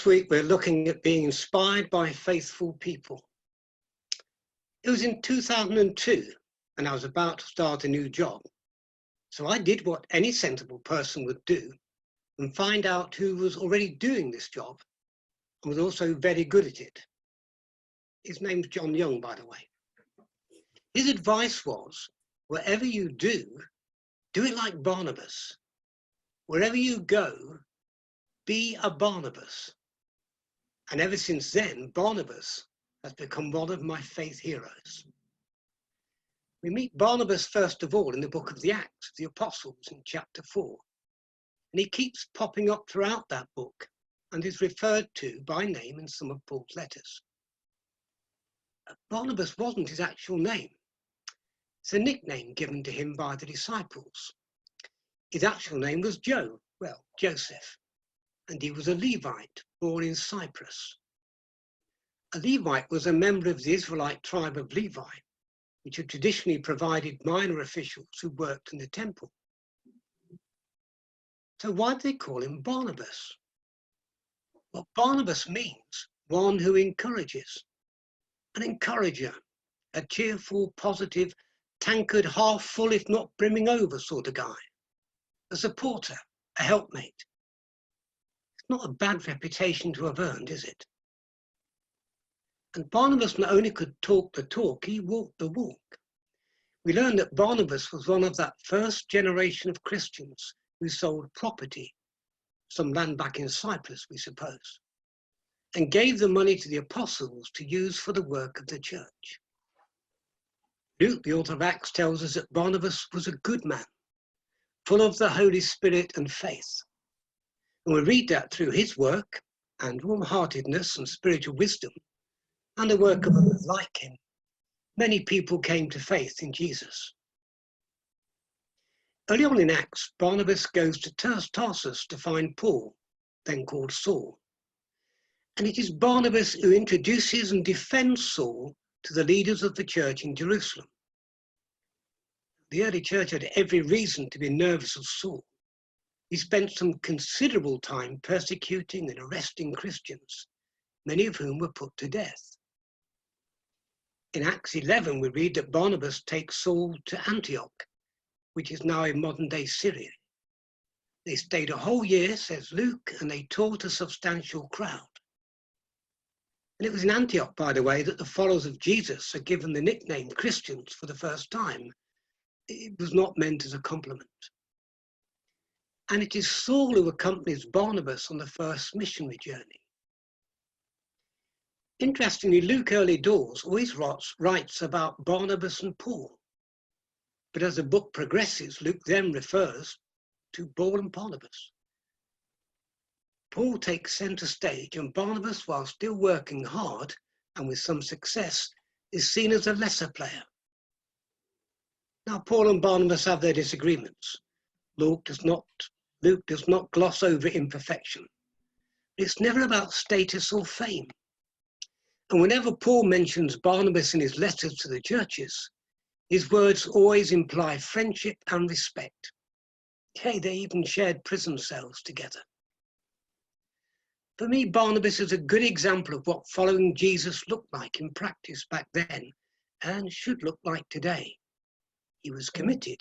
This week we're looking at being inspired by faithful people. It was in 2002 and I was about to start a new job. So I did what any sensible person would do and find out who was already doing this job and was also very good at it. His name's John Young, by the way. His advice was, wherever you do it like Barnabas. Wherever you go, be a Barnabas. And ever since then, Barnabas has become one of my faith heroes. We meet Barnabas first of all in the book of the Acts of the Apostles in chapter 4. And he keeps popping up throughout that book and is referred to by name in some of Paul's letters. Barnabas wasn't his actual name. It's a nickname given to him by the disciples. His actual name was Joseph, and he was a Levite born in Cyprus. A Levite was a member of the Israelite tribe of Levi, which had traditionally provided minor officials who worked in the temple. So why did they call him Barnabas? Well, Barnabas means one who encourages, an encourager, a cheerful, positive, tankard, half full, if not brimming over sort of guy, a supporter, a helpmate. It's not a bad reputation to have earned, is it? And Barnabas not only could talk the talk, he walked the walk. We learn that Barnabas was one of that first generation of Christians who sold property, some land back in Cyprus, we suppose, and gave the money to the apostles to use for the work of the church. Luke, the author of Acts, tells us that Barnabas was a good man, full of the Holy Spirit and faith. And we read that through his work and warm-heartedness and spiritual wisdom and the work of others like him, many people came to faith in Jesus. Early on in Acts, Barnabas goes to Tarsus to find Paul, then called Saul. And it is Barnabas who introduces and defends Saul to the leaders of the church in Jerusalem. The early church had every reason to be nervous of Saul. He spent some considerable time persecuting and arresting Christians, many of whom were put to death. In Acts 11, we read that Barnabas takes Saul to Antioch, which is now in modern-day Syria. They stayed a whole year, says Luke, and they taught a substantial crowd. And it was in Antioch, by the way, that the followers of Jesus are given the nickname Christians for the first time. It was not meant as a compliment. And it is Saul who accompanies Barnabas on the first missionary journey. Interestingly, Luke early doors always writes about Barnabas and Paul. But as the book progresses, Luke then refers to Paul and Barnabas. Paul takes centre stage, and Barnabas, while still working hard and with some success, is seen as a lesser player. Now, Paul and Barnabas have their disagreements. Luke does not gloss over imperfection. It's never about status or fame. And whenever Paul mentions Barnabas in his letters to the churches, his words always imply friendship and respect. Hey, they even shared prison cells together. For me, Barnabas is a good example of what following Jesus looked like in practice back then and should look like today. He was committed.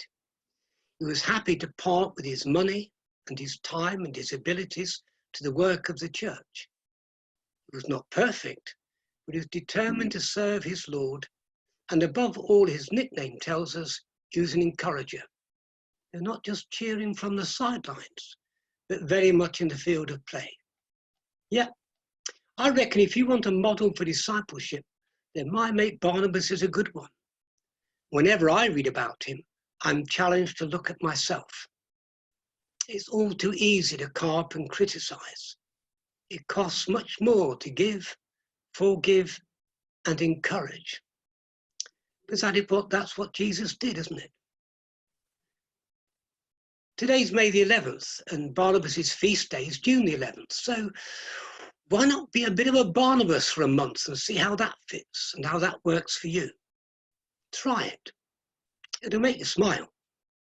He was happy to part with his money and his time and his abilities to the work of the church. He was not perfect, but he was determined to serve his Lord. And above all, his nickname tells us he was an encourager. They're not just cheering from the sidelines, but very much in the field of play. Yeah, I reckon if you want a model for discipleship, then my mate Barnabas is a good one. Whenever I read about him, I'm challenged to look at myself. It's all too easy to carp and criticize. It costs much more to give, forgive, and encourage. But that's what Jesus did, isn't it? Today's May the 11th, and Barnabas's feast day is June the 11th. So why not be a bit of a Barnabas for a month and see how that fits and how that works for you? Try it. It'll make you smile.